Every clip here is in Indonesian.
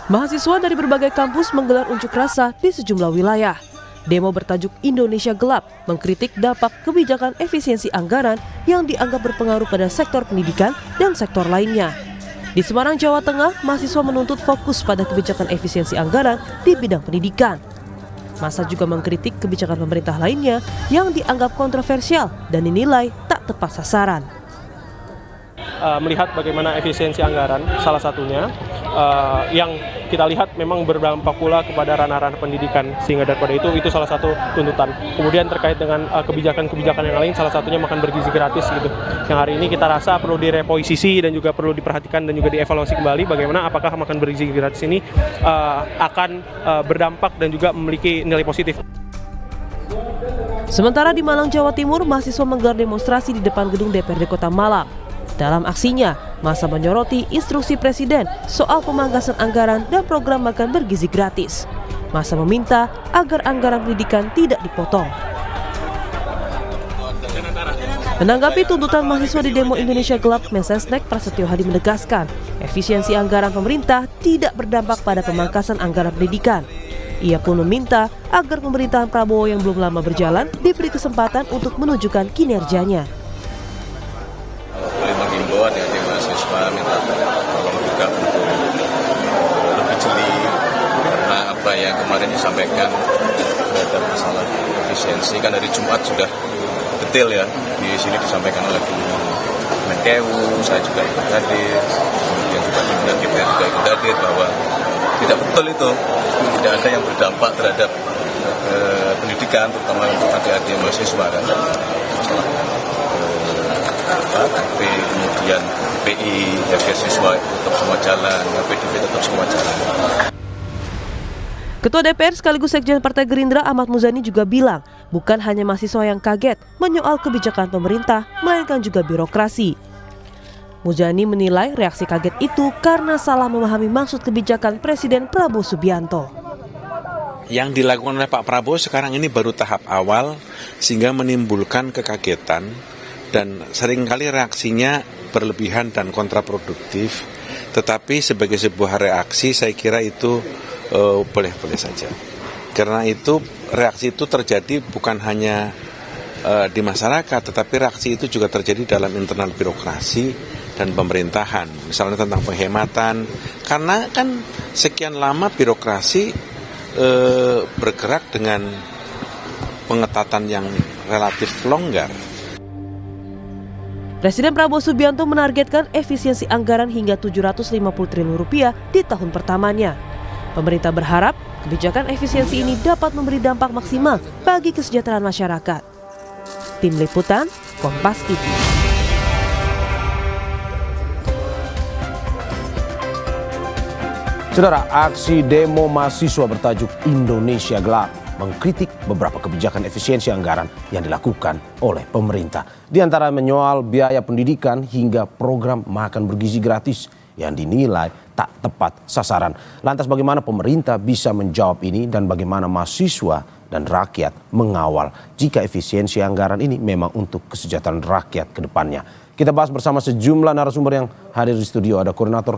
Mahasiswa dari berbagai kampus menggelar unjuk rasa di sejumlah wilayah. Demo bertajuk Indonesia Gelap mengkritik dampak kebijakan efisiensi anggaran yang dianggap berpengaruh pada sektor pendidikan dan sektor lainnya. Di Semarang, Jawa Tengah, mahasiswa menuntut fokus pada kebijakan efisiensi anggaran di bidang pendidikan. Massa juga mengkritik kebijakan pemerintah lainnya yang dianggap kontroversial dan dinilai tak tepat sasaran. Melihat bagaimana efisiensi anggaran salah satunya yang kita lihat memang berdampak pula kepada ranah-ranah pendidikan, sehingga daripada itu salah satu tuntutan. Kemudian terkait dengan kebijakan-kebijakan yang lain, salah satunya makan bergizi gratis gitu. Yang hari ini kita rasa perlu direposisi dan juga perlu diperhatikan dan juga dievaluasi kembali bagaimana apakah makan bergizi gratis ini akan berdampak dan juga memiliki nilai positif. Sementara di Malang, Jawa Timur, mahasiswa menggelar demonstrasi di depan gedung DPRD Kota Malang. Dalam aksinya, massa menyoroti instruksi Presiden soal pemangkasan anggaran dan program makan bergizi gratis. Massa meminta agar anggaran pendidikan tidak dipotong. Menanggapi tuntutan mahasiswa di demo Indonesia Gelap, Mensesnek Prasetyo Hadi menegaskan, efisiensi anggaran pemerintah tidak berdampak pada pemangkasan anggaran pendidikan. Ia pun meminta agar pemerintahan Prabowo yang belum lama berjalan diberi kesempatan untuk menunjukkan kinerjanya. Menghimbau adik-adik mahasiswa minta tolong juga untuk lebih jeli karena apa yang kemarin disampaikan terhadap masalah efisiensi kan dari Jumat sudah detail ya, di sini disampaikan oleh Menkeu, saya juga ikut hadir, kemudian juga pimpinan DPR juga ikut hadir bahwa tidak betul itu, tidak ada yang berdampak terhadap pendidikan terutama untuk adik-adik mahasiswa kan. KP, kemudian PI, siswa tetap semua jalan, PDB tetap semua jalan. Ketua DPR sekaligus Sekjen Partai Gerindra Ahmad Muzani juga bilang, bukan hanya mahasiswa yang kaget menyoal kebijakan pemerintah, melainkan juga birokrasi. Muzani menilai reaksi kaget itu karena salah memahami maksud kebijakan Presiden Prabowo Subianto. Yang dilakukan oleh Pak Prabowo sekarang ini baru tahap awal sehingga menimbulkan kekagetan. Dan seringkali reaksinya berlebihan dan kontraproduktif, tetapi sebagai sebuah reaksi saya kira itu boleh-boleh saja. Karena itu reaksi itu terjadi bukan hanya di masyarakat, tetapi reaksi itu juga terjadi dalam internal birokrasi dan pemerintahan. Misalnya tentang penghematan, karena kan sekian lama birokrasi bergerak dengan pengetatan yang relatif longgar. Presiden Prabowo Subianto menargetkan efisiensi anggaran hingga 750 triliun rupiah di tahun pertamanya. Pemerintah berharap kebijakan efisiensi ini dapat memberi dampak maksimal bagi kesejahteraan masyarakat. Tim Liputan, Kompas TV. Saudara, aksi demo mahasiswa bertajuk Indonesia Gelap mengkritik beberapa kebijakan efisiensi anggaran yang dilakukan oleh pemerintah. Di antara menyoal biaya pendidikan hingga program makan bergizi gratis yang dinilai tak tepat sasaran. Lantas bagaimana pemerintah bisa menjawab ini dan bagaimana mahasiswa dan rakyat mengawal jika efisiensi anggaran ini memang untuk kesejahteraan rakyat ke depannya. Kita bahas bersama sejumlah narasumber yang hadir di studio. Ada Koordinator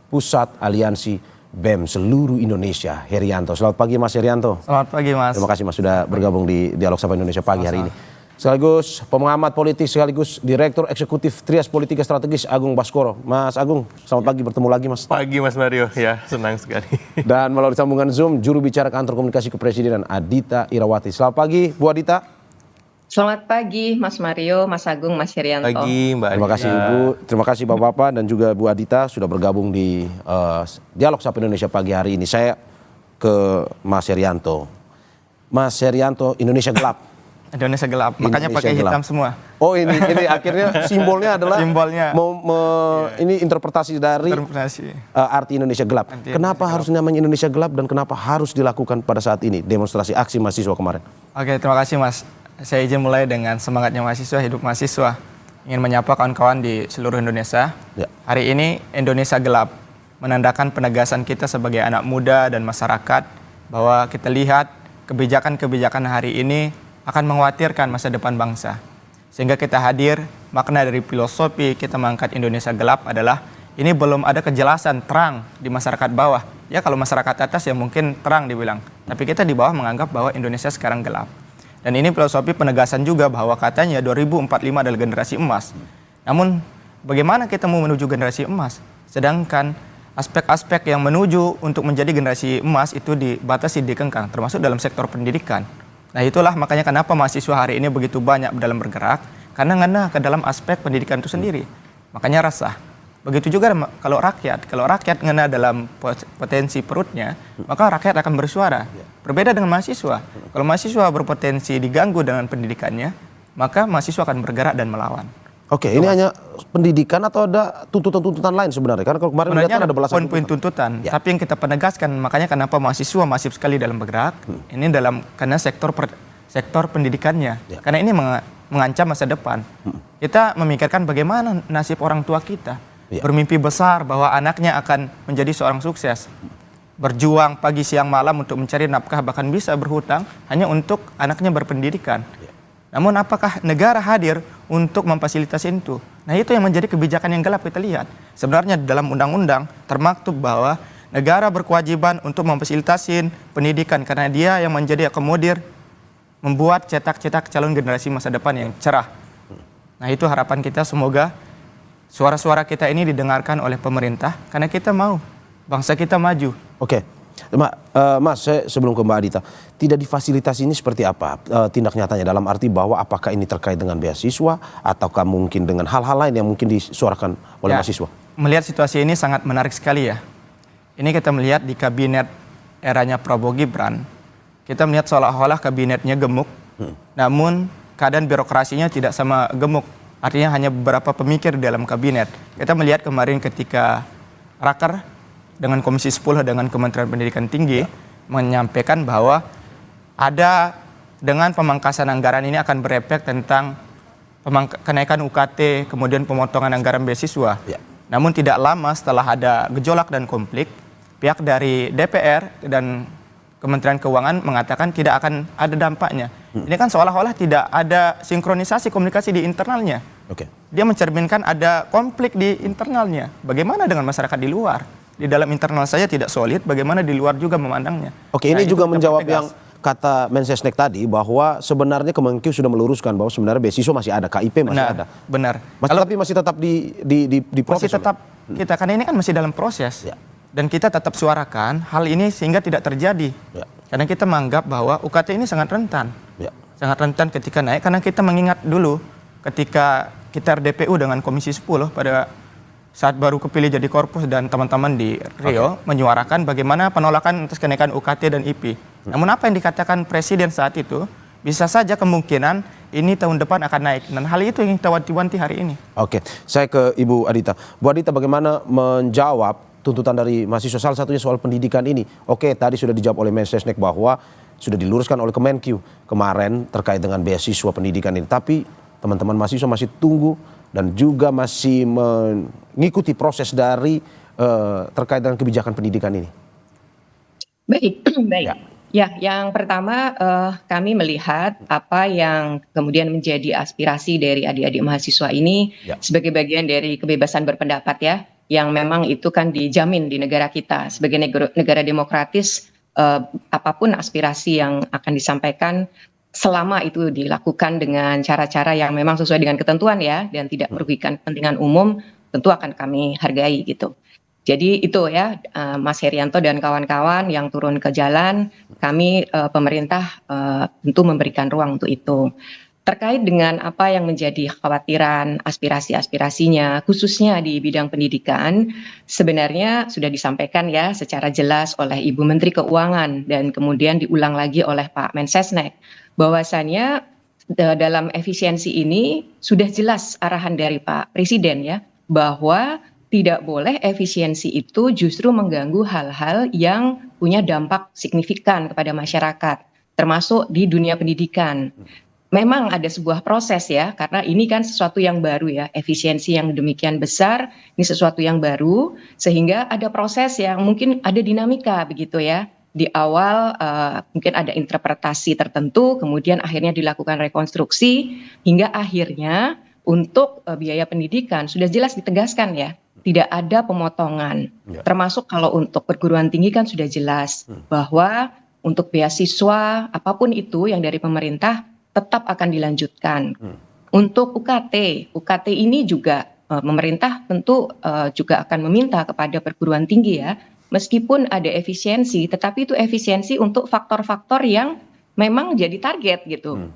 Pusat Aliansi BEM seluruh Indonesia, Herianto. Selamat pagi Mas Herianto. Selamat pagi Mas. Terima kasih Mas sudah bergabung di Dialog Sapa Indonesia pagi hari ini. Sekaligus pengamat politik, sekaligus Direktur Eksekutif Trias Politika Strategis Agung Baskoro. Mas Agung, selamat pagi, bertemu lagi Mas. Pagi Mas Mario, ya senang sekali. Dan melalui sambungan Zoom, juru bicara Kantor Komunikasi Kepresidenan Adita Irawati. Selamat pagi Bu Adita. Selamat pagi Mas Mario, Mas Agung, Mas Herianto. Pagi Mbak Adita. Terima kasih Ibu, terima kasih Bapak-Bapak dan juga Bu Adita sudah bergabung di Dialog Sapa Indonesia pagi hari ini. Saya ke Mas Herianto. Mas Herianto, Indonesia Gelap. Indonesia Gelap, makanya pakai hitam semua. Oh ini akhirnya simbolnya adalah Simbolnya. Ini interpretasi dari arti Indonesia Gelap. Kenapa harus namanya Indonesia Gelap dan kenapa harus dilakukan pada saat ini demonstrasi aksi mahasiswa kemarin? Oke, terima kasih Mas. Saya izin mulai dengan semangatnya mahasiswa, hidup mahasiswa. Ingin menyapa kawan-kawan di seluruh Indonesia. Ya. Hari ini Indonesia Gelap menandakan penegasan kita sebagai anak muda dan masyarakat bahwa kita lihat kebijakan-kebijakan hari ini akan mengkhawatirkan masa depan bangsa. Sehingga kita hadir, makna dari filosofi kita mengangkat Indonesia Gelap adalah ini belum ada kejelasan terang di masyarakat bawah Ya kalau masyarakat atas ya mungkin terang dibilang, tapi kita di bawah menganggap bahwa Indonesia sekarang gelap. Dan ini filosofi penegasan juga bahwa katanya 2045 adalah generasi emas. Namun bagaimana kita mau menuju generasi emas? Sedangkan aspek-aspek yang menuju untuk menjadi generasi emas itu dibatasi, dikengkang, termasuk dalam sektor pendidikan. Nah itulah makanya kenapa mahasiswa hari ini begitu banyak dalam bergerak, karena ngena ke dalam aspek pendidikan itu sendiri. Makanya resah. Begitu juga kalau rakyat ngena dalam potensi perutnya, maka rakyat akan bersuara. Berbeda dengan mahasiswa. Kalau mahasiswa berpotensi diganggu dengan pendidikannya, maka mahasiswa akan bergerak dan melawan. Oke, ini hanya pendidikan atau ada tuntutan-tuntutan lain sebenarnya? Karena kalau kemarin Sebenarnya ada belasan poin-poin tuntutan. Tapi yang kita penegaskan, makanya kenapa mahasiswa masif sekali dalam bergerak, ini karena sektor pendidikannya. Karena ini mengancam masa depan. Kita memikirkan bagaimana nasib orang tua kita. Bermimpi besar bahwa anaknya akan menjadi seorang sukses. Berjuang pagi siang malam untuk mencari nafkah, bahkan bisa berhutang hanya untuk anaknya berpendidikan. Namun apakah negara hadir untuk memfasilitasi itu? Nah itu yang menjadi kebijakan yang gelap kita lihat. Sebenarnya dalam undang-undang termaktub bahwa negara berkewajiban untuk memfasilitasi pendidikan karena dia yang menjadi akomodir membuat cetak-cetak calon generasi masa depan yang cerah. Nah itu harapan kita, semoga suara-suara kita ini didengarkan oleh pemerintah karena kita mau bangsa kita maju. Oke, Mas, saya sebelum ke Mbak Adita, tidak difasilitasi ini seperti apa tindak nyatanya, dalam arti bahwa apakah ini terkait dengan beasiswa ataukah mungkin dengan hal-hal lain yang mungkin disuarakan oleh mahasiswa? Melihat situasi ini sangat menarik sekali ya. Ini kita melihat di kabinet eranya Prabowo Gibran, kita melihat seolah-olah kabinetnya gemuk, namun keadaan birokrasinya tidak sama gemuk. Artinya hanya beberapa pemikir di dalam kabinet. Kita melihat kemarin ketika raker dengan Komisi 10 dengan Kementerian Pendidikan Tinggi menyampaikan bahwa ada dengan pemangkasan anggaran ini akan berefek tentang kenaikan UKT, kemudian pemotongan anggaran beasiswa. Namun tidak lama setelah ada gejolak dan konflik, pihak dari DPR dan Kementerian Keuangan mengatakan tidak akan ada dampaknya. Ini kan seolah-olah tidak ada sinkronisasi komunikasi di internalnya. Dia mencerminkan ada konflik di internalnya. Bagaimana dengan masyarakat di luar? Di dalam internal saja tidak solid, bagaimana di luar juga memandangnya. Ini juga menjawab yang kata Mensesnek tadi, bahwa sebenarnya Kemenkyu sudah meluruskan bahwa sebenarnya beasiswa masih ada, KIP masih ada. Benar. Tapi masih tetap di proses. Masih tetap kita, karena ini kan masih dalam proses. Dan kita tetap suarakan hal ini sehingga tidak terjadi. Karena kita menganggap bahwa UKT ini sangat rentan. Sangat rentan ketika naik, karena kita mengingat dulu ketika kita RDPU dengan Komisi 10 pada saat baru kepilih jadi korpus dan teman-teman di Rio menyuarakan bagaimana penolakan atas kenaikan UKT dan IP. Namun apa yang dikatakan Presiden saat itu, bisa saja kemungkinan ini tahun depan akan naik. Dan hal itu yang kita wanti-wanti hari ini. Saya ke Ibu Adita. Bu Adita, bagaimana menjawab tuntutan dari mahasiswa, salah satunya soal pendidikan ini? Tadi sudah dijawab oleh Mensesnek bahwa sudah diluruskan oleh Kemenkyu kemarin terkait dengan beasiswa pendidikan ini. Tapi teman-teman mahasiswa masih tunggu dan juga masih mengikuti proses dari terkait dengan kebijakan pendidikan ini. Baik. Ya, yang pertama kami melihat apa yang kemudian menjadi aspirasi dari adik-adik mahasiswa ini sebagai bagian dari kebebasan berpendapat ya, yang memang itu kan dijamin di negara kita sebagai negara demokratis. Apapun aspirasi yang akan disampaikan, selama itu dilakukan dengan cara-cara yang memang sesuai dengan ketentuan ya, dan tidak merugikan kepentingan umum, tentu akan kami hargai gitu. Jadi itu ya, Mas Herianto dan kawan-kawan yang turun ke jalan, kami pemerintah tentu memberikan ruang untuk itu. Terkait dengan apa yang menjadi kekhawatiran, aspirasi-aspirasinya, khususnya di bidang pendidikan, sebenarnya sudah disampaikan ya secara jelas oleh Ibu Menteri Keuangan dan kemudian diulang lagi oleh Pak Mensesnek, bahwasannya dalam efisiensi ini sudah jelas arahan dari Pak Presiden ya, bahwa tidak boleh efisiensi itu justru mengganggu hal-hal yang punya dampak signifikan kepada masyarakat, termasuk di dunia pendidikan. Memang ada sebuah proses ya, karena ini kan sesuatu yang baru ya, efisiensi yang demikian besar, ini sesuatu yang baru, sehingga ada proses yang mungkin ada dinamika begitu ya. Di awal mungkin ada interpretasi tertentu, kemudian akhirnya dilakukan rekonstruksi, hingga akhirnya untuk biaya pendidikan sudah jelas ditegaskan ya, tidak ada pemotongan. Termasuk kalau untuk perguruan tinggi kan sudah jelas bahwa untuk beasiswa apapun itu yang dari pemerintah tetap akan dilanjutkan. Untuk UKT ini juga pemerintah tentu juga akan meminta kepada perguruan tinggi ya, meskipun ada efisiensi, tetapi itu efisiensi untuk faktor-faktor yang memang jadi target gitu.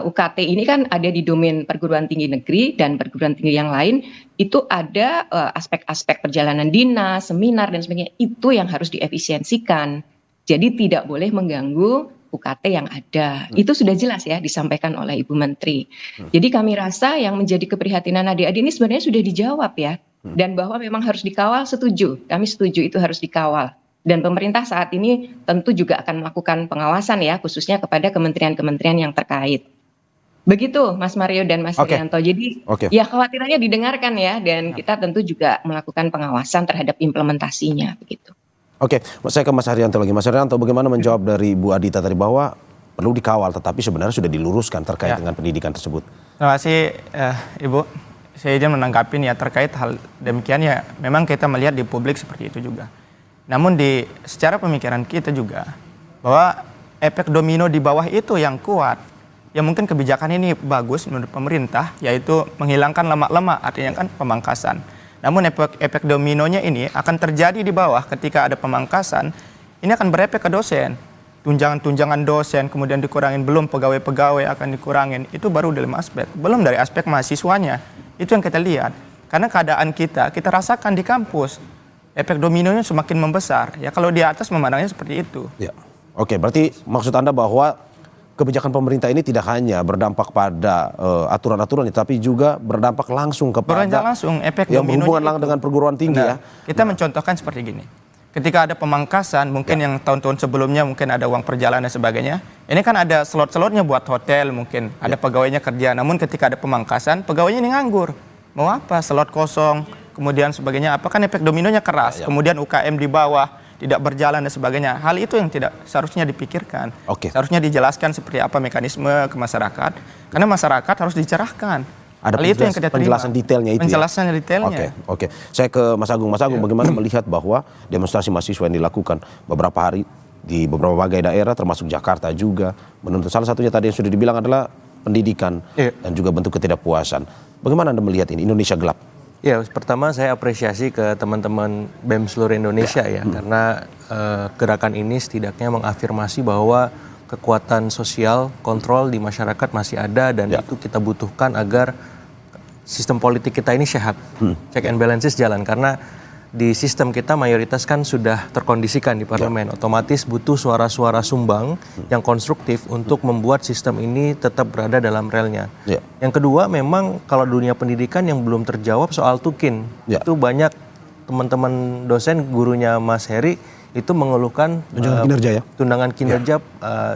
UKT ini kan ada di domain perguruan tinggi negeri dan perguruan tinggi yang lain, itu ada aspek-aspek perjalanan dinas, seminar dan sebagainya, itu yang harus diefisiensikan. Jadi tidak boleh mengganggu UKT yang ada. Itu sudah jelas ya disampaikan oleh Ibu Menteri. Jadi kami rasa yang menjadi keprihatinan adik-adik ini sebenarnya sudah dijawab ya. Dan bahwa memang harus dikawal, setuju. Kami setuju itu harus dikawal. Dan pemerintah saat ini tentu juga akan melakukan pengawasan ya, khususnya kepada kementerian-kementerian yang terkait. Begitu Mas Mario dan Mas Rianto. Jadi ya khawatirannya didengarkan ya, dan kita tentu juga melakukan pengawasan terhadap implementasinya begitu. Oke, saya ke Mas Haryanto lagi. Mas Haryanto, bagaimana menjawab dari Bu Adita tadi bahwa perlu dikawal, tetapi sebenarnya sudah diluruskan terkait dengan pendidikan tersebut? Terima kasih Ibu. Saya izin menanggapi ya terkait hal demikian ya. Memang kita melihat di publik seperti itu juga. Namun secara pemikiran kita juga bahwa efek domino di bawah itu yang kuat. Ya mungkin kebijakan ini bagus menurut pemerintah, yaitu menghilangkan lemak-lemak, artinya kan pemangkasan. Namun efek dominonya ini akan terjadi di bawah ketika ada pemangkasan, ini akan berefek ke dosen. Tunjangan-tunjangan dosen kemudian dikurangin, belum pegawai-pegawai akan dikurangin. Itu baru dalam aspek, belum dari aspek mahasiswanya. Itu yang kita lihat. Karena keadaan kita rasakan di kampus. Efek dominonya semakin membesar. Ya kalau di atas memandangnya seperti itu. Ya. Oke, berarti maksud Anda bahwa kebijakan pemerintah ini tidak hanya berdampak pada aturan-aturan, tapi juga berdampak langsung kepada efek yang berhubungan dengan perguruan tinggi ya. Kita mencontohkan seperti gini. Ketika ada pemangkasan, mungkin yang tahun-tahun sebelumnya mungkin ada uang perjalanan dan sebagainya. Ini kan ada slot-slotnya buat hotel mungkin, ada pegawainya kerja. Namun ketika ada pemangkasan, pegawainya ini nganggur. Mau apa? Slot kosong, kemudian sebagainya. Apa kan efek dominonya keras. Kemudian UKM di bawah tidak berjalan dan sebagainya. Hal itu yang tidak seharusnya dipikirkan. Seharusnya dijelaskan seperti apa mekanisme ke masyarakat. Karena masyarakat harus dicerahkan. Ada hal itu yang kita terima. Penjelasan detailnya itu. Penjelasan detailnya. Oke. Saya ke Mas Agung. Mas Agung, bagaimana melihat bahwa demonstrasi mahasiswa yang dilakukan beberapa hari di beberapa daerah, termasuk Jakarta juga, menuntut salah satunya tadi yang sudah dibilang adalah pendidikan dan juga bentuk ketidakpuasan. Bagaimana Anda melihat ini Indonesia gelap? Ya, pertama saya apresiasi ke teman-teman BEM seluruh Indonesia karena gerakan ini setidaknya mengafirmasi bahwa kekuatan sosial kontrol di masyarakat masih ada dan itu kita butuhkan agar sistem politik kita ini sehat, check and balances jalan karena di sistem kita mayoritas kan sudah terkondisikan di parlemen, otomatis butuh suara-suara sumbang yang konstruktif untuk membuat sistem ini tetap berada dalam relnya. Yang kedua memang kalau dunia pendidikan yang belum terjawab soal tukin, itu banyak teman-teman dosen, gurunya Mas Heri itu mengeluhkan tunjangan kinerja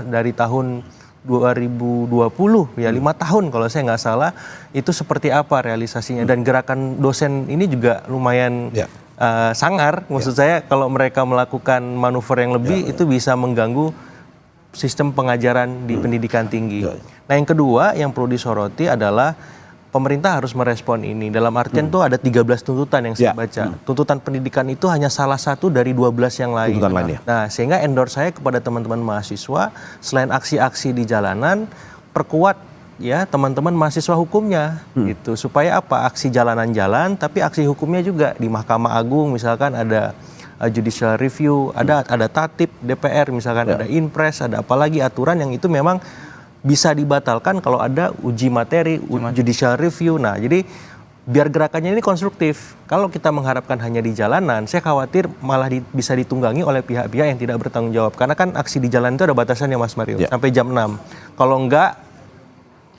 dari tahun 2020 ya 5 tahun kalau saya nggak salah itu seperti apa realisasinya dan gerakan dosen ini juga lumayan sangar, maksud saya kalau mereka melakukan manuver yang lebih itu bisa mengganggu sistem pengajaran di pendidikan tinggi. Nah yang kedua yang perlu disoroti adalah pemerintah harus merespon ini. Dalam artian tuh ada 13 tuntutan yang saya baca. Tuntutan pendidikan itu hanya salah satu dari 12 yang lain. Nah sehingga endorse saya kepada teman-teman mahasiswa selain aksi-aksi di jalanan perkuat ya teman-teman mahasiswa hukumnya gitu supaya apa aksi jalanan jalan tapi aksi hukumnya juga di Mahkamah Agung misalkan ada judicial review ada tatip DPR misalkan ada inpres ada apalagi aturan yang itu memang bisa dibatalkan kalau ada uji materi judicial review. Nah jadi biar gerakannya ini konstruktif. Kalau kita mengharapkan hanya di jalanan saya khawatir malah bisa ditunggangi oleh pihak-pihak yang tidak bertanggung jawab karena kan aksi di jalan itu ada batasannya Mas Mario sampai jam 6 kalau enggak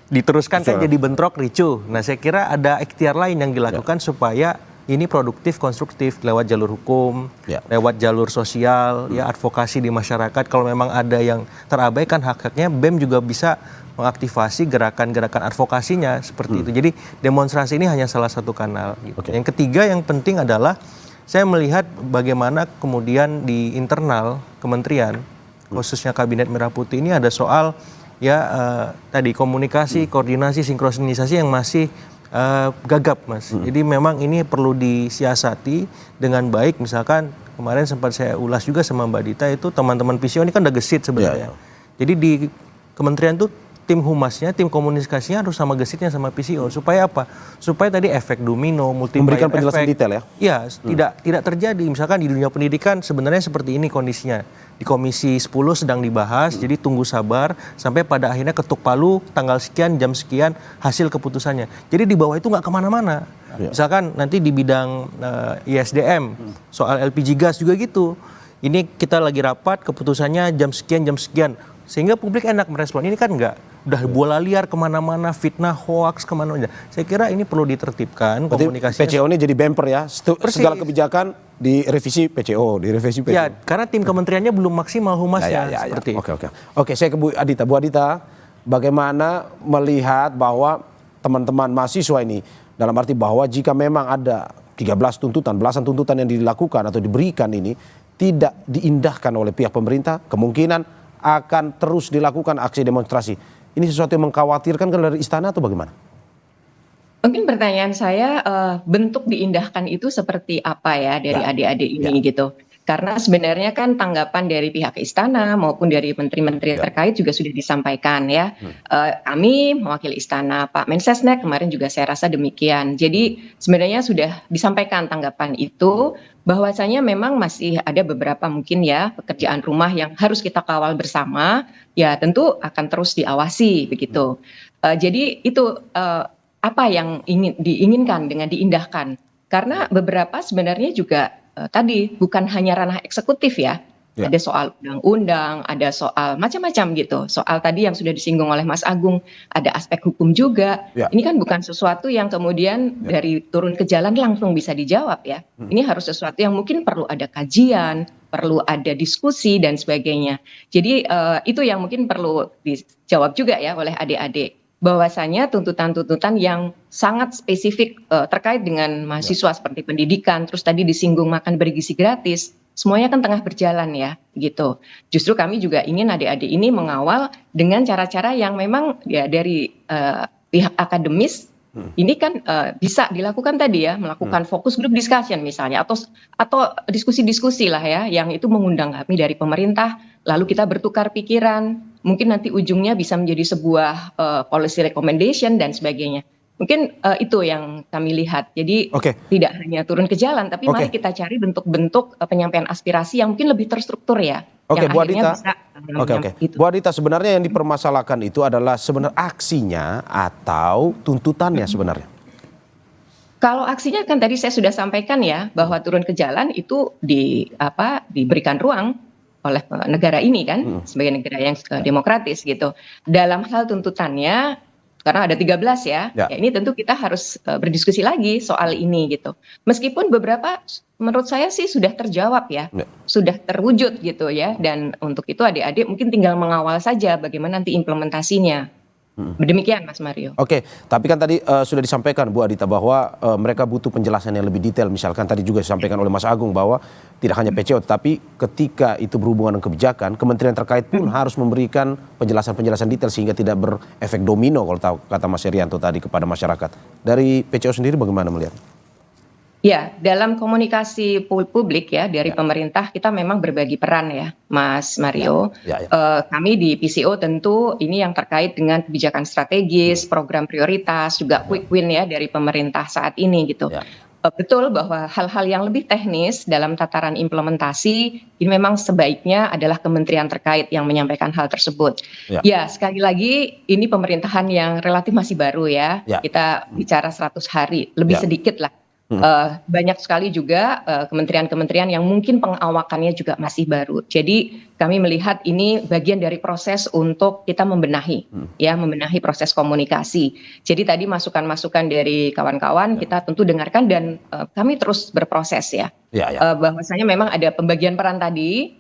diteruskan kan jadi bentrok ricuh. Nah saya kira ada ikhtiar lain yang dilakukan supaya ini produktif, konstruktif lewat jalur hukum, lewat jalur sosial, advokasi di masyarakat. Kalau memang ada yang terabaikan hak-haknya, BEM juga bisa mengaktifasi gerakan-gerakan advokasinya seperti itu. Jadi demonstrasi ini hanya salah satu kanal. Gitu. Yang ketiga yang penting adalah saya melihat bagaimana kemudian di internal kementerian, khususnya Kabinet Merah Putih ini ada soal tadi komunikasi, koordinasi, sinkronisasi yang masih gagap, Mas. Jadi memang ini perlu disiasati dengan baik. Misalkan kemarin sempat saya ulas juga sama Mbak Dita, itu teman-teman PCO ini kan udah gesit sebenarnya. Jadi di kementerian tuh tim humasnya, tim komunikasinya harus sama gesitnya sama PCO. Supaya apa? Supaya tadi efek domino, multiplier Memberikan penjelasan efek. detail ya? Iya, tidak terjadi. Misalkan di dunia pendidikan sebenarnya seperti ini kondisinya. Di Komisi 10 sedang dibahas, jadi tunggu sabar sampai pada akhirnya ketuk palu tanggal sekian, jam sekian hasil keputusannya. Jadi di bawah itu nggak kemana-mana. Misalkan nanti di bidang ISDM, soal LPG gas juga gitu. Ini kita lagi rapat, keputusannya jam sekian. Sehingga publik enak merespon. Ini kan enggak, udah bola liar kemana-mana, fitnah, hoax kemana-mana. Saya kira ini perlu ditertibkan komunikasinya. PCO ini jadi bumper ya, segala kebijakan direvisi PCO. Ya, karena tim kementeriannya belum maksimal humasnya. Seperti itu. Oke, saya ke Bu Adita. Bu Adita, bagaimana melihat bahwa teman-teman mahasiswa ini, dalam arti bahwa jika memang ada 13 tuntutan, belasan tuntutan yang dilakukan atau diberikan ini, tidak diindahkan oleh pihak pemerintah, kemungkinan akan terus dilakukan aksi demonstrasi. Ini sesuatu yang mengkhawatirkan kan dari istana atau bagaimana? Mungkin pertanyaan saya, bentuk diindahkan itu seperti apa ya dari adik-adik ini gitu? Karena sebenarnya kan tanggapan dari pihak istana maupun dari menteri-menteri terkait juga sudah disampaikan ya. Kami mewakili istana, Pak Mensesnek kemarin juga saya rasa demikian. Jadi sebenarnya sudah disampaikan tanggapan itu, bahwasanya memang masih ada beberapa mungkin ya pekerjaan rumah yang harus kita kawal bersama, ya tentu akan terus diawasi begitu. Jadi itu apa yang diinginkan dengan diindahkan? Karena beberapa sebenarnya juga tadi bukan hanya ranah eksekutif ya. Ada soal undang-undang, ada soal macam-macam gitu. Soal tadi yang sudah disinggung oleh Mas Agung, ada aspek hukum juga. Ini kan bukan sesuatu yang kemudian dari turun ke jalan langsung bisa dijawab ya. Ini harus sesuatu yang mungkin perlu ada kajian, perlu ada diskusi dan sebagainya. Jadi itu yang mungkin perlu dijawab juga ya oleh adik-adik. Bahwasanya tuntutan-tuntutan yang sangat spesifik terkait dengan mahasiswa seperti pendidikan, terus tadi disinggung makan bergizi gratis, semuanya kan tengah berjalan ya gitu. Justru kami juga ingin adik-adik ini mengawal dengan cara-cara yang memang ya dari pihak akademis ini kan bisa dilakukan tadi ya, melakukan fokus group discussion misalnya atau diskusi-diskusi lah ya yang itu mengundang kami dari pemerintah, lalu kita bertukar pikiran, mungkin nanti ujungnya bisa menjadi sebuah policy recommendation dan sebagainya. Mungkin itu yang kami lihat. Jadi tidak hanya turun ke jalan, tapi mari kita cari bentuk-bentuk penyampaian aspirasi yang mungkin lebih terstruktur ya. Yang Bu akhirnya Adita. bisa gitu. Bu Adita, sebenarnya yang dipermasalahkan itu adalah sebenarnya aksinya atau tuntutannya sebenarnya? Kalau aksinya kan tadi saya sudah sampaikan ya, bahwa turun ke jalan itu diberikan ruang oleh negara ini kan, sebagai negara yang demokratis gitu. Dalam hal tuntutannya, karena ada 13 ya, ini tentu kita harus berdiskusi lagi soal ini gitu. Meskipun beberapa menurut saya sih sudah terjawab ya, sudah terwujud gitu ya, dan untuk itu adik-adik mungkin tinggal mengawal saja bagaimana nanti implementasinya. Demikian Mas Mario. Tapi kan tadi sudah disampaikan Bu Adita bahwa mereka butuh penjelasan yang lebih detail. Misalkan tadi juga disampaikan oleh Mas Agung bahwa tidak hanya PCO, tetapi ketika itu berhubungan dengan kebijakan, kementerian terkait pun harus memberikan penjelasan-penjelasan detail sehingga tidak berefek domino kalau tahu kata Mas Herianto tadi kepada masyarakat. Dari PCO sendiri bagaimana melihat? Ya, dalam komunikasi publik ya dari pemerintah kita memang berbagi peran ya, Mas Mario. Kami di PCO tentu ini yang terkait dengan kebijakan strategis, program prioritas, juga quick win ya dari pemerintah saat ini gitu. Betul bahwa hal-hal yang lebih teknis dalam tataran implementasi ini memang sebaiknya adalah kementerian terkait yang menyampaikan hal tersebut. Ya, sekali lagi ini pemerintahan yang relatif masih baru ya. Kita bicara 100 hari, lebih sedikit lah. Banyak sekali juga kementerian-kementerian yang mungkin pengawakannya juga masih baru. Jadi kami melihat ini bagian dari proses untuk kita membenahi proses komunikasi. Jadi tadi masukan-masukan dari kawan-kawan kita tentu dengarkan dan kami terus berproses ya. Bahwasanya memang ada pembagian peran tadi.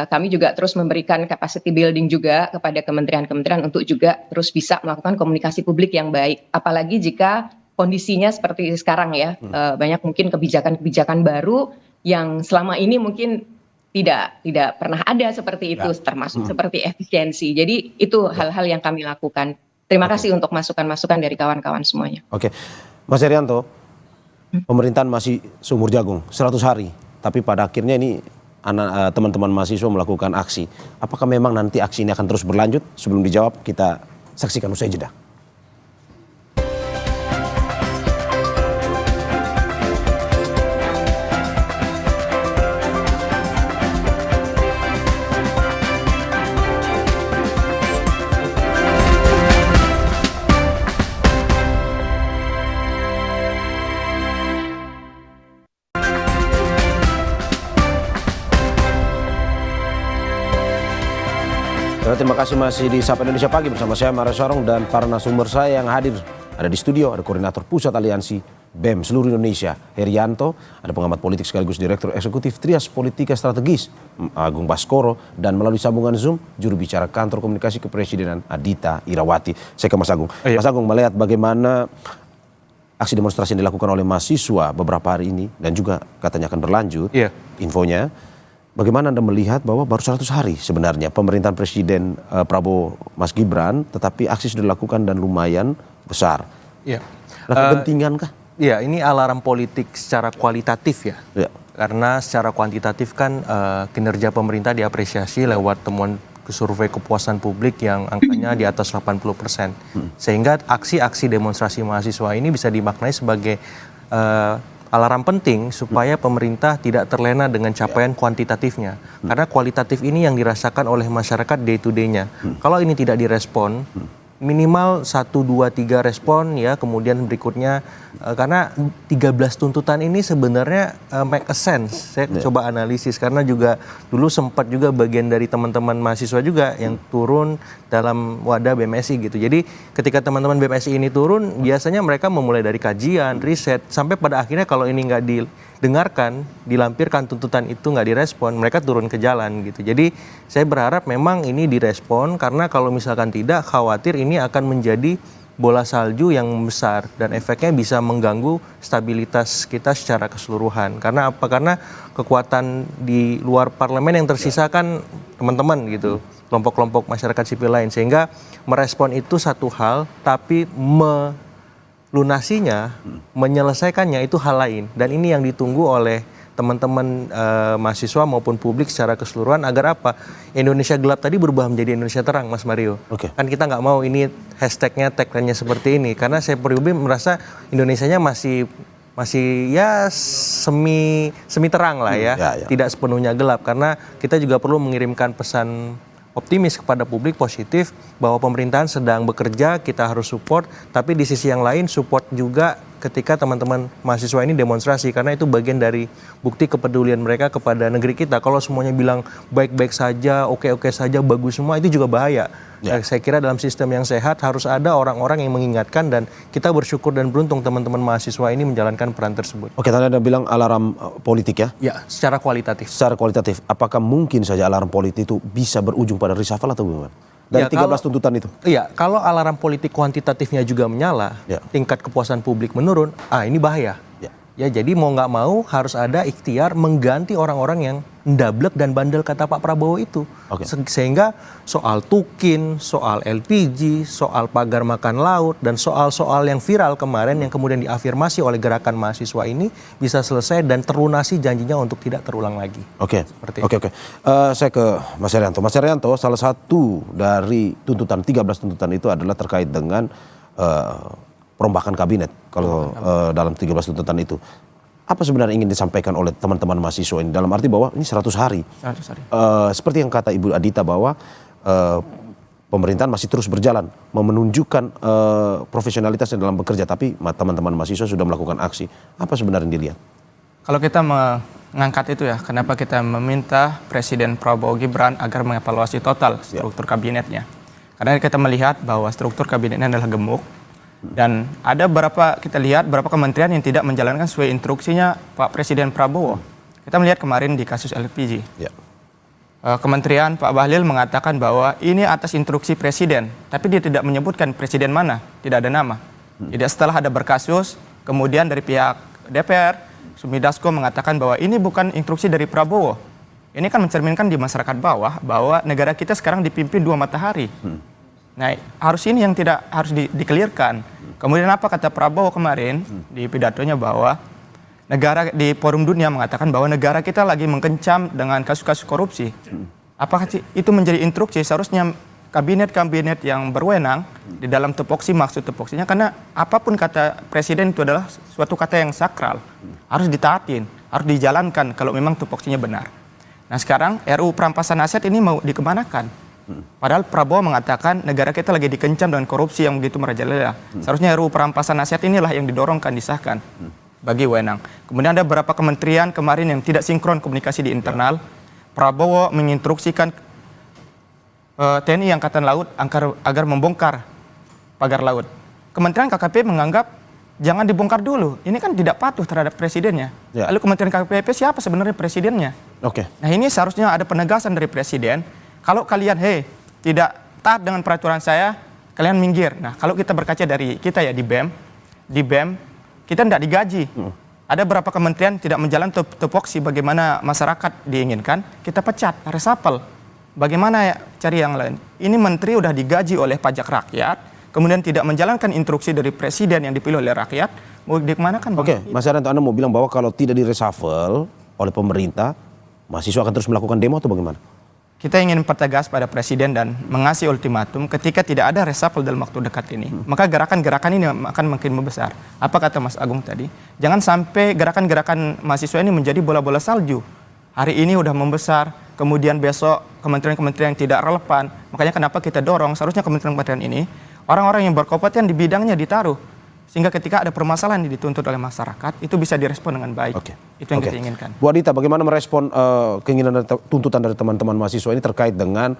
Kami juga terus memberikan capacity building juga kepada kementerian-kementerian untuk juga terus bisa melakukan komunikasi publik yang baik. Apalagi jika kondisinya seperti sekarang ya, banyak mungkin kebijakan-kebijakan baru yang selama ini mungkin tidak pernah ada seperti itu, termasuk seperti efisiensi. Jadi itu hal-hal yang kami lakukan. Terima kasih untuk masukan-masukan dari kawan-kawan semuanya. Oke, Mas Herianto, pemerintahan masih sumur jagung 100 hari, tapi pada akhirnya ini teman-teman mahasiswa melakukan aksi. Apakah memang nanti aksi ini akan terus berlanjut? Sebelum dijawab, kita saksikan usai jeda. Terima kasih masih di Sapa Indonesia Pagi bersama saya Mario Sarong dan para narasumber saya yang hadir. Ada di studio, ada Koordinator Pusat Aliansi BEM seluruh Indonesia, Herianto, ada pengamat politik sekaligus Direktur Eksekutif Trias Politika Strategis, Agung Baskoro, dan melalui sambungan Zoom, juru bicara Kantor Komunikasi Kepresidenan, Adita Irawati. Saya ke Mas Agung. Mas Agung, melihat bagaimana aksi demonstrasi yang dilakukan oleh mahasiswa beberapa hari ini, dan juga katanya akan berlanjut, infonya, bagaimana Anda melihat bahwa baru 100 hari sebenarnya pemerintahan Presiden Prabowo Mas Gibran, tetapi aksi sudah dilakukan dan lumayan besar. Iya. Kepentingan kah? Iya, ini alarm politik secara kualitatif ya. Ya. Karena secara kuantitatif kan kinerja pemerintah diapresiasi lewat temuan survei kepuasan publik yang angkanya di atas 80%. Sehingga aksi-aksi demonstrasi mahasiswa ini bisa dimaknai sebagai alarm penting supaya pemerintah tidak terlena dengan capaian kuantitatifnya. Karena kualitatif ini yang dirasakan oleh masyarakat day to day-nya. Kalau ini tidak direspon, minimal 1, 2, 3 respon ya, kemudian berikutnya karena 13 tuntutan ini sebenarnya make a sense. Saya coba analisis karena juga dulu sempat juga bagian dari teman-teman mahasiswa juga yang turun dalam wadah BMSI gitu. Jadi ketika teman-teman BMSI ini turun, biasanya mereka memulai dari kajian, riset, sampai pada akhirnya kalau ini nggak didengarkan, dilampirkan tuntutan itu nggak direspon, mereka turun ke jalan gitu. Jadi saya berharap memang ini direspon karena kalau misalkan tidak, khawatir ini akan menjadi bola salju yang besar dan efeknya bisa mengganggu stabilitas kita secara keseluruhan. Karena apa? Karena kekuatan di luar parlemen yang tersisa kan teman-teman gitu, kelompok-kelompok masyarakat sipil lain, sehingga merespon itu satu hal, tapi melunasinya, menyelesaikannya itu hal lain. Dan ini yang ditunggu oleh teman-teman mahasiswa maupun publik secara keseluruhan agar apa? Indonesia gelap tadi berubah menjadi Indonesia terang, Mas Mario. Kan kita nggak mau ini hashtagnya, tagline-nya seperti ini, karena saya pribadi merasa Indonesianya masih ya semi terang lah ya, tidak sepenuhnya gelap, karena kita juga perlu mengirimkan pesan optimis kepada publik positif bahwa pemerintahan sedang bekerja, kita harus support, tapi di sisi yang lain support juga ketika teman-teman mahasiswa ini demonstrasi, karena itu bagian dari bukti kepedulian mereka kepada negeri kita. Kalau semuanya bilang baik-baik saja, oke-oke saja, bagus semua, itu juga bahaya. Saya kira dalam sistem yang sehat harus ada orang-orang yang mengingatkan, dan kita bersyukur dan beruntung teman-teman mahasiswa ini menjalankan peran tersebut. Oke, tadi Anda bilang alarm politik ya? Ya, secara kualitatif. Secara kualitatif, apakah mungkin saja alarm politik itu bisa berujung pada reshuffle atau bagaimana? Dari 13 tuntutan itu? Iya, kalau alarm politik kuantitatifnya juga menyala, tingkat kepuasan publik menurun, ini bahaya. Ya, jadi mau nggak mau harus ada ikhtiar mengganti orang-orang yang ndablek dan bandel kata Pak Prabowo itu. Sehingga soal Tukin, soal LPG, soal pagar makan laut, dan soal-soal yang viral kemarin yang kemudian diafirmasi oleh gerakan mahasiswa ini bisa selesai dan terlunasi janjinya untuk tidak terulang lagi. Oke. Saya ke Mas Herianto. Mas Herianto, salah satu dari 13 tuntutan itu adalah terkait dengan perombakan kabinet kalau dalam 13 tuntutan itu. Apa sebenarnya ingin disampaikan oleh teman-teman mahasiswa ini dalam arti bahwa ini 100 hari. Seperti yang kata Ibu Adita bahwa pemerintahan masih terus berjalan menunjukkan profesionalitasnya dalam bekerja, tapi teman-teman mahasiswa sudah melakukan aksi. Apa sebenarnya yang dilihat? Kalau kita mengangkat itu ya, kenapa kita meminta Presiden Prabowo Gibran agar mengevaluasi total struktur kabinetnya. Karena kita melihat bahwa struktur kabinetnya adalah gemuk. Dan ada kita lihat beberapa kementerian yang tidak menjalankan sesuai instruksinya Pak Presiden Prabowo. Kita melihat kemarin di kasus LPG. Kementerian Pak Bahlil mengatakan bahwa ini atas instruksi Presiden, tapi dia tidak menyebutkan Presiden mana, tidak ada nama. Jadi setelah ada berkasus, kemudian dari pihak DPR, Sumi Dasko mengatakan bahwa ini bukan instruksi dari Prabowo. Ini kan mencerminkan di masyarakat bawah bahwa negara kita sekarang dipimpin dua matahari. Nah, harus ini yang tidak harus dikelirkan. Kemudian apa kata Prabowo kemarin di pidatonya bahwa negara di Forum Dunia mengatakan bahwa negara kita lagi mengkencam dengan kasus-kasus korupsi. Apakah itu menjadi instruksi seharusnya kabinet-kabinet yang berwenang di dalam tupoksi, maksud tupoksinya, karena apapun kata presiden itu adalah suatu kata yang sakral, harus ditaatin, harus dijalankan kalau memang tupoksinya benar. Nah sekarang RUU perampasan aset ini mau dikemanakan? Padahal Prabowo mengatakan negara kita lagi dikencam dengan korupsi yang begitu merajalela. Seharusnya RUU perampasan aset inilah yang didorongkan, disahkan bagi wewenang. Kemudian ada beberapa kementerian kemarin yang tidak sinkron komunikasi di internal. Prabowo menginstruksikan TNI Angkatan Laut agar membongkar pagar laut. Kementerian KKP menganggap jangan dibongkar dulu. Ini kan tidak patuh terhadap presidennya. Lalu Kementerian KPP siapa sebenarnya presidennya? Nah ini seharusnya ada penegasan dari presiden. Kalau kalian tidak taat dengan peraturan saya, kalian minggir. Nah kalau kita berkaca dari kita ya di BEM kita tidak digaji. Ada beberapa kementerian tidak menjalankan tupoksi bagaimana masyarakat diinginkan, kita pecat, resapel. Bagaimana ya cari yang lain? Ini menteri udah digaji oleh pajak rakyat, kemudian tidak menjalankan instruksi dari presiden yang dipilih oleh rakyat, mau dikemanakan? Mas Herianto, Anda mau bilang bahwa kalau tidak direshuffle oleh pemerintah, mahasiswa akan terus melakukan demo atau bagaimana? Kita ingin pertegas pada presiden dan mengasih ultimatum ketika tidak ada reshuffle dalam waktu dekat ini, maka gerakan-gerakan ini akan makin membesar. Apa kata Mas Agung tadi? Jangan sampai gerakan-gerakan mahasiswa ini menjadi bola-bola salju. Hari ini udah membesar, kemudian besok kementerian-kementerian yang tidak relevan. Makanya kenapa kita dorong seharusnya kementerian-kementerian ini orang-orang yang berkompeten di bidangnya ditaruh. Sehingga ketika ada permasalahan yang dituntut oleh masyarakat, itu bisa direspon dengan baik. Itu yang kita inginkan. Bu Adita, bagaimana merespon keinginan dan tuntutan dari teman-teman mahasiswa ini terkait dengan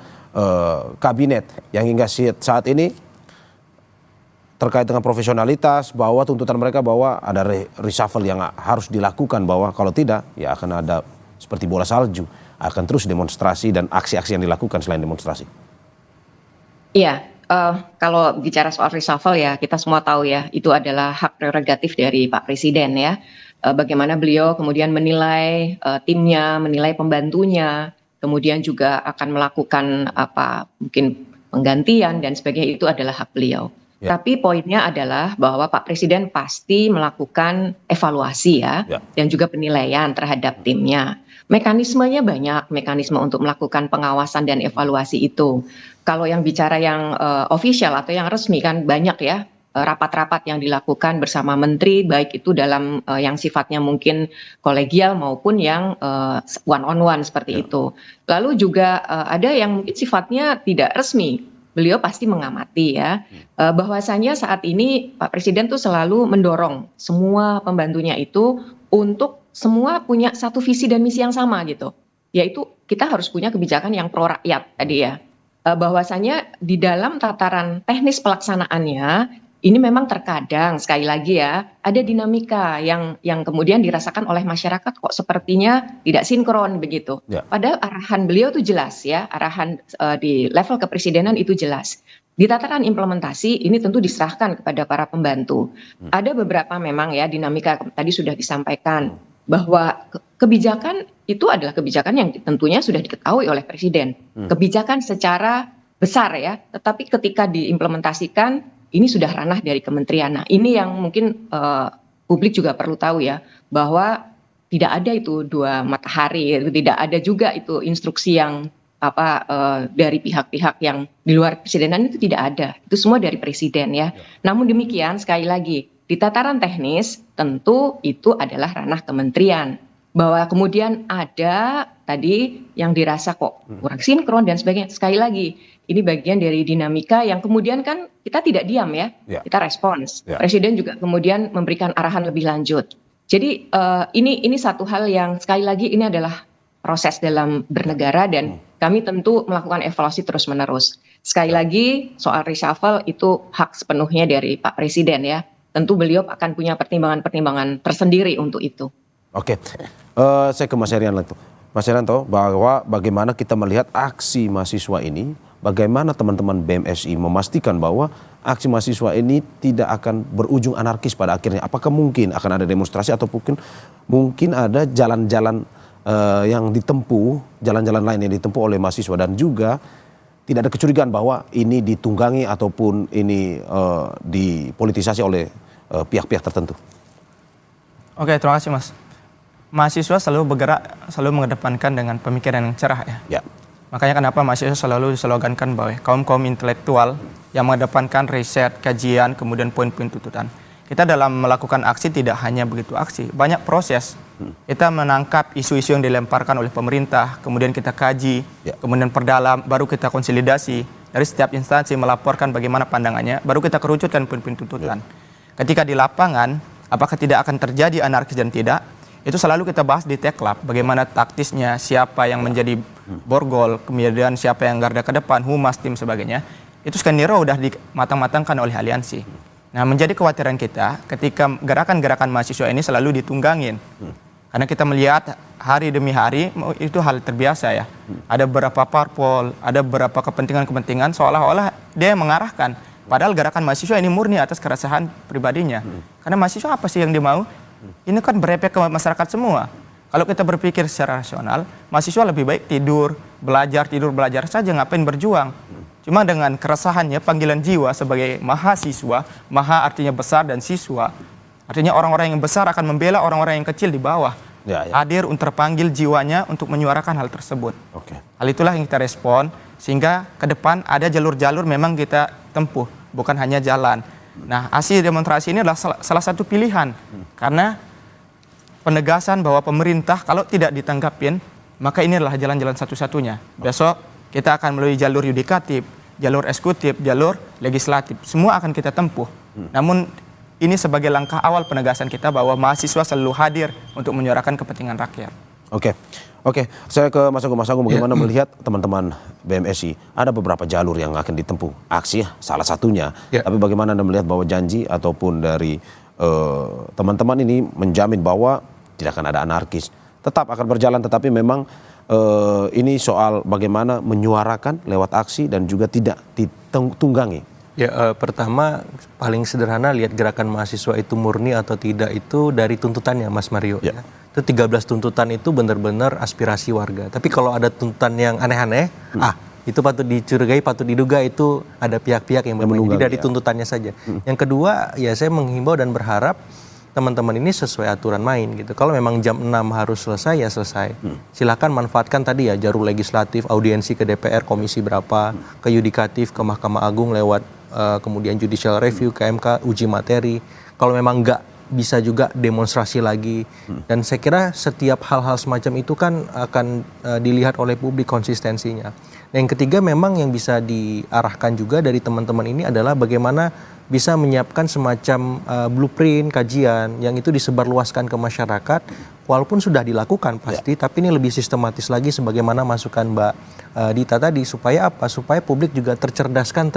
kabinet yang hingga saat ini terkait dengan profesionalitas, bahwa tuntutan mereka bahwa ada reshuffle yang harus dilakukan, bahwa kalau tidak ya akan ada seperti bola salju, akan terus demonstrasi dan aksi-aksi yang dilakukan selain demonstrasi. Iya. Kalau bicara soal reshuffle ya kita semua tahu ya itu adalah hak prerogatif dari Pak Presiden ya. Bagaimana beliau kemudian menilai timnya, menilai pembantunya, kemudian juga akan melakukan mungkin penggantian dan sebagainya, itu adalah hak beliau. Tapi poinnya adalah bahwa Pak Presiden pasti melakukan evaluasi dan juga penilaian terhadap timnya. Mekanismenya banyak, mekanisme untuk melakukan pengawasan dan evaluasi itu. Kalau yang bicara yang official atau yang resmi kan banyak ya, rapat-rapat yang dilakukan bersama menteri, baik itu dalam yang sifatnya mungkin kolegial maupun yang one on one seperti itu. Lalu juga ada yang mungkin sifatnya tidak resmi. Beliau pasti mengamati ya, bahwasanya saat ini Pak Presiden tuh selalu mendorong semua pembantunya itu untuk semua punya satu visi dan misi yang sama gitu, yaitu kita harus punya kebijakan yang pro rakyat tadi ya. Bahwasanya di dalam tataran teknis pelaksanaannya ini memang terkadang sekali lagi ya ada dinamika yang kemudian dirasakan oleh masyarakat kok sepertinya tidak sinkron begitu. Padahal arahan beliau itu jelas ya, arahan di level kepresidenan itu jelas. Di tataran implementasi ini tentu diserahkan kepada para pembantu. Ada beberapa memang ya dinamika tadi sudah disampaikan bahwa kebijakan itu adalah kebijakan yang tentunya sudah diketahui oleh presiden. Kebijakan secara besar ya, tetapi ketika diimplementasikan ini sudah ranah dari kementerian. Nah ini yang mungkin publik juga perlu tahu ya, bahwa tidak ada itu dua matahari, tidak ada juga itu instruksi yang dari pihak-pihak yang di luar presidenan, itu tidak ada. Itu semua dari presiden ya. Namun demikian sekali lagi di tataran teknis tentu itu adalah ranah kementerian. Bahwa kemudian ada tadi yang dirasa kok kurang sinkron dan sebagainya. Sekali lagi ini bagian dari dinamika yang kemudian kan kita tidak diam ya. Kita respons. Presiden juga kemudian memberikan arahan lebih lanjut. Jadi ini satu hal yang sekali lagi ini adalah proses dalam bernegara dan kami tentu melakukan evaluasi terus-menerus. Sekali lagi soal reshuffle itu hak sepenuhnya dari Pak Presiden ya. Tentu beliau akan punya pertimbangan-pertimbangan tersendiri untuk itu. Saya ke Mas Herianto. Mas Herianto, bahwa bagaimana kita melihat aksi mahasiswa ini, bagaimana teman-teman BMSI memastikan bahwa aksi mahasiswa ini tidak akan berujung anarkis pada akhirnya? Apakah mungkin akan ada demonstrasi atau mungkin ada jalan-jalan yang ditempuh, jalan-jalan lain yang ditempuh oleh mahasiswa, dan juga tidak ada kecurigaan bahwa ini ditunggangi ataupun ini dipolitisasi oleh pihak-pihak tertentu? Oke, terima kasih Mas. Mahasiswa selalu bergerak, selalu mengedepankan dengan pemikiran yang cerah ya. Ya. Makanya kenapa mahasiswa selalu dislogankan bahwa kaum-kaum intelektual yang mengedepankan riset, kajian, kemudian poin-poin tuntutan. Kita dalam melakukan aksi tidak hanya begitu aksi, banyak proses. Kita menangkap isu-isu yang dilemparkan oleh pemerintah, kemudian kita kaji, kemudian perdalam, baru kita konsolidasi. Dari setiap instansi melaporkan bagaimana pandangannya, baru kita kerucutkan poin-poin tuntutan. Ketika di lapangan, apakah tidak akan terjadi anarkis dan tidak? Itu selalu kita bahas di Teklab, bagaimana taktisnya, siapa yang menjadi borgol, kemudian siapa yang garda ke depan, humas, tim sebagainya. Itu skenario udah dimatang-matangkan oleh aliansi. Nah, menjadi kekhawatiran kita ketika gerakan-gerakan mahasiswa ini selalu ditunggangin. Karena kita melihat hari demi hari itu hal terbiasa ya. Ada beberapa parpol, ada beberapa kepentingan-kepentingan seolah-olah dia yang mengarahkan. Padahal gerakan mahasiswa ini murni atas keresahan pribadinya. Karena mahasiswa apa sih yang dia mau? Ini kan berefek ke masyarakat semua. Kalau kita berpikir secara rasional, mahasiswa lebih baik tidur, belajar saja, ngapain berjuang. Cuma dengan keresahannya, panggilan jiwa sebagai mahasiswa, maha artinya besar dan siswa, artinya orang-orang yang besar akan membela orang-orang yang kecil di bawah. Hadir untuk terpanggil jiwanya untuk menyuarakan hal tersebut. Hal itulah yang kita respon, sehingga ke depan ada jalur-jalur memang kita tempuh, bukan hanya jalan. Nah, aksi demonstrasi ini adalah salah satu pilihan. Karena penegasan bahwa pemerintah kalau tidak ditanggapin, maka ini adalah jalan-jalan satu-satunya. Besok kita akan melalui jalur yudikatif, jalur eksekutif, jalur legislatif. Semua akan kita tempuh. Namun ini sebagai langkah awal penegasan kita bahwa mahasiswa selalu hadir untuk menyuarakan kepentingan rakyat. Oke, saya ke Mas Agung. Mas Agung, bagaimana melihat teman-teman BMSI? Ada beberapa jalur yang akan ditempuh. Aksi salah satunya. Tapi bagaimana Anda melihat bahwa janji ataupun dari teman-teman ini menjamin bahwa tidak akan ada anarkis? Tetap akan berjalan, tetapi memang ini soal bagaimana menyuarakan lewat aksi dan juga tidak ditunggangi. Pertama paling sederhana lihat gerakan mahasiswa itu murni atau tidak itu dari tuntutannya Mas Mario. Itu 13 tuntutan itu benar-benar aspirasi warga. Tapi kalau ada tuntutan yang aneh-aneh, itu patut dicurigai, patut diduga itu ada pihak-pihak yang menunggangi dari tuntutannya saja. Yang kedua, ya saya menghimbau dan berharap teman-teman ini sesuai aturan main gitu. Kalau memang jam 6 harus selesai, ya selesai. Silakan manfaatkan tadi ya jalur legislatif, audiensi ke DPR, komisi berapa, ke yudikatif, ke Mahkamah Agung lewat kemudian judicial review, ke MK, uji materi. Kalau memang nggak bisa juga demonstrasi lagi. Dan saya kira setiap hal-hal semacam itu kan akan dilihat oleh publik konsistensinya. Dan yang ketiga memang yang bisa diarahkan juga dari teman-teman ini adalah bagaimana bisa menyiapkan semacam blueprint, kajian yang itu disebarluaskan ke masyarakat. Walaupun sudah dilakukan pasti, tapi ini lebih sistematis lagi sebagaimana masukan Mbak Dita tadi. Supaya apa? Supaya publik juga tercerdaskan,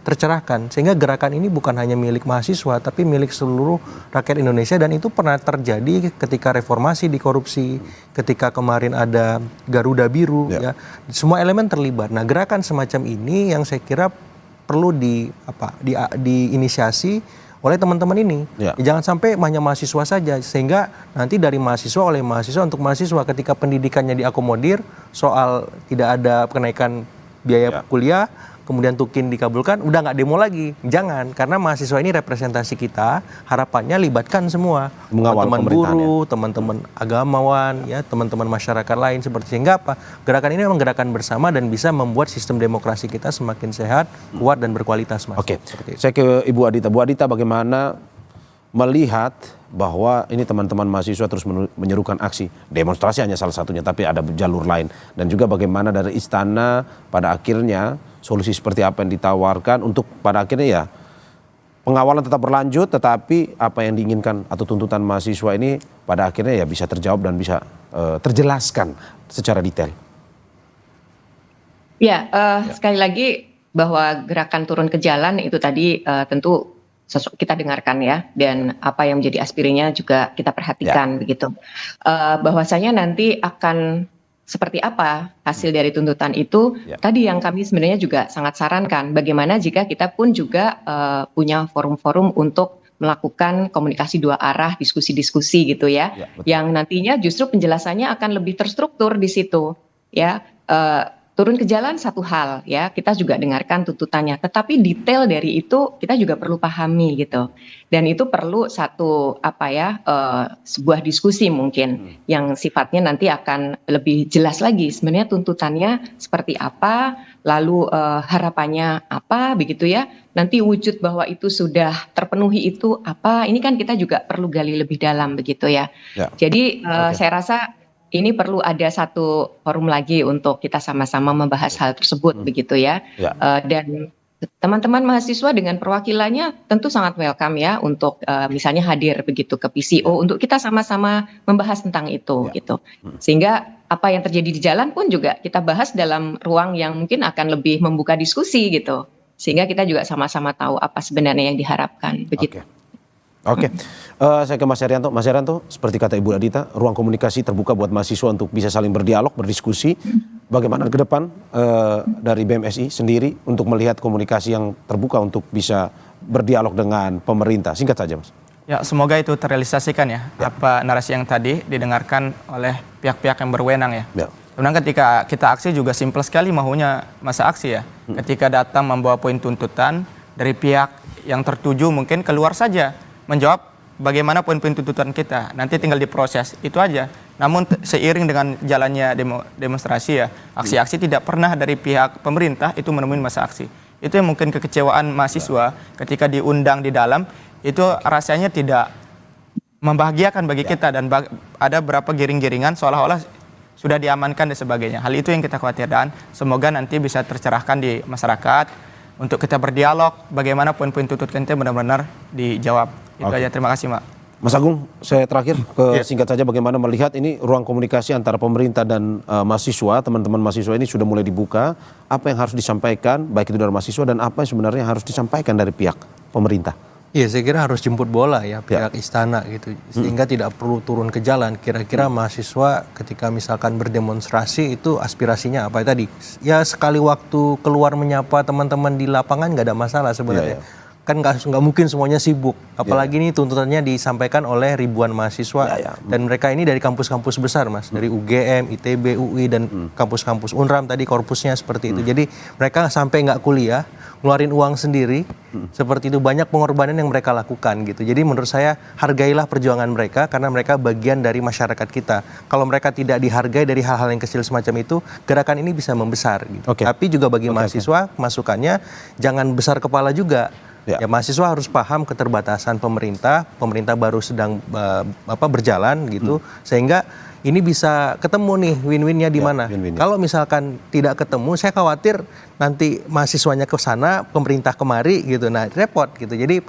tercerahkan. Sehingga gerakan ini bukan hanya milik mahasiswa, tapi milik seluruh rakyat Indonesia. Dan itu pernah terjadi ketika reformasi di korupsi, ketika kemarin ada Garuda Biru, ya. Semua elemen terlibat. Nah, gerakan semacam ini yang saya kira perlu diinisiasi oleh teman-teman ini. Jangan sampai hanya mahasiswa saja, sehingga nanti dari mahasiswa oleh mahasiswa untuk mahasiswa ketika pendidikannya diakomodir, soal tidak ada kenaikan biaya kuliah, kemudian tukin dikabulkan, udah nggak demo lagi. Jangan, karena mahasiswa ini representasi kita, harapannya libatkan semua. Teman-teman buruh, teman-teman agamawan, ya, teman-teman masyarakat lain seperti, sehingga apa? Gerakan ini memang gerakan bersama dan bisa membuat sistem demokrasi kita semakin sehat, kuat dan berkualitas, Mas. Saya ke Ibu Adita. Bu Adita, bagaimana melihat bahwa ini teman-teman mahasiswa terus menyerukan aksi, demonstrasi hanya salah satunya, tapi ada jalur lain, dan juga bagaimana dari istana pada akhirnya solusi seperti apa yang ditawarkan untuk pada akhirnya ya pengawalan tetap berlanjut, tetapi apa yang diinginkan atau tuntutan mahasiswa ini pada akhirnya ya bisa terjawab dan bisa terjelaskan secara detail. Sekali lagi bahwa gerakan turun ke jalan itu tadi tentu kita dengarkan ya, dan apa yang menjadi aspirasinya juga kita perhatikan begitu. Bahwasanya nanti akan seperti apa hasil dari tuntutan itu, tadi yang kami sebenarnya juga sangat sarankan, bagaimana jika kita pun juga punya forum-forum untuk melakukan komunikasi dua arah, diskusi-diskusi gitu ya, yang nantinya justru penjelasannya akan lebih terstruktur di situ ya. turun ke jalan satu hal ya, kita juga dengarkan tuntutannya, tetapi detail dari itu kita juga perlu pahami gitu. Dan itu perlu satu sebuah diskusi mungkin yang sifatnya nanti akan lebih jelas lagi sebenarnya tuntutannya seperti apa, lalu harapannya apa begitu ya. Nanti wujud bahwa itu sudah terpenuhi itu apa, ini kan kita juga perlu gali lebih dalam begitu ya. Jadi saya rasa ini perlu ada satu forum lagi untuk kita sama-sama membahas hal tersebut begitu ya. Dan teman-teman mahasiswa dengan perwakilannya tentu sangat welcome ya untuk misalnya hadir begitu ke PCO untuk kita sama-sama membahas tentang itu gitu. Sehingga apa yang terjadi di jalan pun juga kita bahas dalam ruang yang mungkin akan lebih membuka diskusi gitu. Sehingga kita juga sama-sama tahu apa sebenarnya yang diharapkan begitu. Oke. Saya ke Mas Herianto. Mas Herianto, seperti kata Ibu Adita, ruang komunikasi terbuka buat mahasiswa untuk bisa saling berdialog, berdiskusi. Bagaimana ke depan dari BMSI sendiri untuk melihat komunikasi yang terbuka untuk bisa berdialog dengan pemerintah? Singkat saja, Mas. Ya, semoga itu terrealisasikan ya, apa narasi yang tadi didengarkan oleh pihak-pihak yang berwenang ya. Sebenarnya ketika kita aksi juga simpel sekali maunya masa aksi ya. Ketika datang membawa poin tuntutan dari pihak yang tertuju mungkin keluar saja menjawab bagaimana poin-poin tuntutan kita. Nanti tinggal diproses, itu aja. Namun seiring dengan jalannya demonstrasi ya, aksi-aksi tidak pernah dari pihak pemerintah itu menemui masa aksi. Itu yang mungkin kekecewaan mahasiswa ketika diundang di dalam, itu rasanya tidak membahagiakan bagi kita dan ada beberapa giring-giringan seolah-olah sudah diamankan dan sebagainya. Hal itu yang kita khawatirkan. Semoga nanti bisa tercerahkan di masyarakat untuk kita berdialog bagaimana poin-poin tuntutan kita benar-benar dijawab. Itu aja, terima kasih, Mak. Mas Agung, saya terakhir singkat saja bagaimana melihat ini ruang komunikasi antara pemerintah dan mahasiswa, teman-teman mahasiswa ini sudah mulai dibuka. Apa yang harus disampaikan, baik itu dari mahasiswa dan apa yang sebenarnya harus disampaikan dari pihak pemerintah? Iya, saya kira harus jemput bola ya pihak istana gitu, sehingga tidak perlu turun ke jalan. Kira-kira mahasiswa ketika misalkan berdemonstrasi itu aspirasinya apa tadi? Ya sekali waktu keluar menyapa teman-teman di lapangan nggak ada masalah sebenarnya. Kan nggak mungkin semuanya sibuk, apalagi ini tuntutannya disampaikan oleh ribuan mahasiswa dan mereka ini dari kampus-kampus besar, Mas, dari UGM, ITB, UI dan kampus-kampus Unram tadi korpusnya seperti itu. Jadi mereka sampai nggak kuliah, ngeluarin uang sendiri, seperti itu, banyak pengorbanan yang mereka lakukan gitu. Jadi menurut saya hargailah perjuangan mereka karena mereka bagian dari masyarakat kita. Kalau mereka tidak dihargai dari hal-hal yang kecil semacam itu, gerakan ini bisa membesar gitu. Tapi juga bagi mahasiswa, masukannya jangan besar kepala juga. Ya, mahasiswa harus paham keterbatasan pemerintah baru sedang berjalan gitu, sehingga ini bisa ketemu nih win-winnya di mana. Kalau misalkan tidak ketemu, saya khawatir nanti mahasiswanya ke sana, pemerintah kemari gitu. Nah, repot gitu. Jadi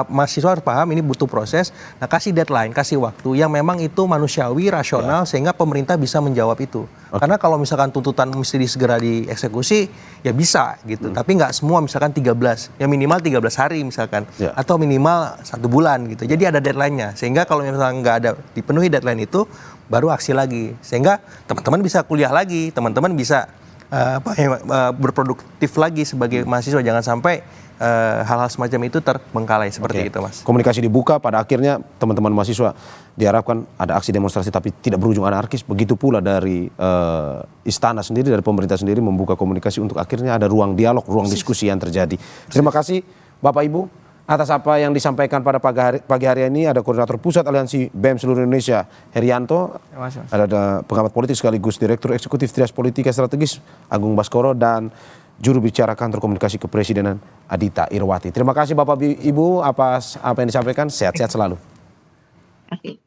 mahasiswa harus paham ini butuh proses. Nah, kasih deadline, kasih waktu yang memang itu manusiawi, rasional sehingga pemerintah bisa menjawab itu. Karena kalau misalkan tuntutan mesti segera dieksekusi, ya bisa gitu. Tapi nggak semua, misalkan 13, ya minimal 13 hari misalkan, atau minimal 1 bulan gitu. Jadi ada deadline-nya. Sehingga kalau misalkan nggak ada dipenuhi deadline itu, baru aksi lagi. Sehingga teman-teman bisa kuliah lagi, teman-teman bisa berproduktif lagi sebagai mahasiswa. Jangan sampai hal-hal semacam itu terbengkalai seperti itu, Mas. Komunikasi dibuka, pada akhirnya teman-teman mahasiswa diharapkan ada aksi demonstrasi tapi tidak berujung anarkis. Begitu pula dari istana sendiri, dari pemerintah sendiri membuka komunikasi untuk akhirnya ada ruang dialog, ruang diskusi yang terjadi. Terima kasih Bapak Ibu atas apa yang disampaikan pada pagi hari ini. Ada Koordinator Pusat Aliansi BEM Seluruh Indonesia, Herianto. Ada pengamat politik sekaligus Direktur Eksekutif Trias Politika Strategis, Agung Baskoro, dan Juru Bicara Kantor Komunikasi Kepresidenan, Adita Irwati. Terima kasih Bapak Ibu atas apa yang disampaikan. Sehat-sehat selalu. Terima kasih.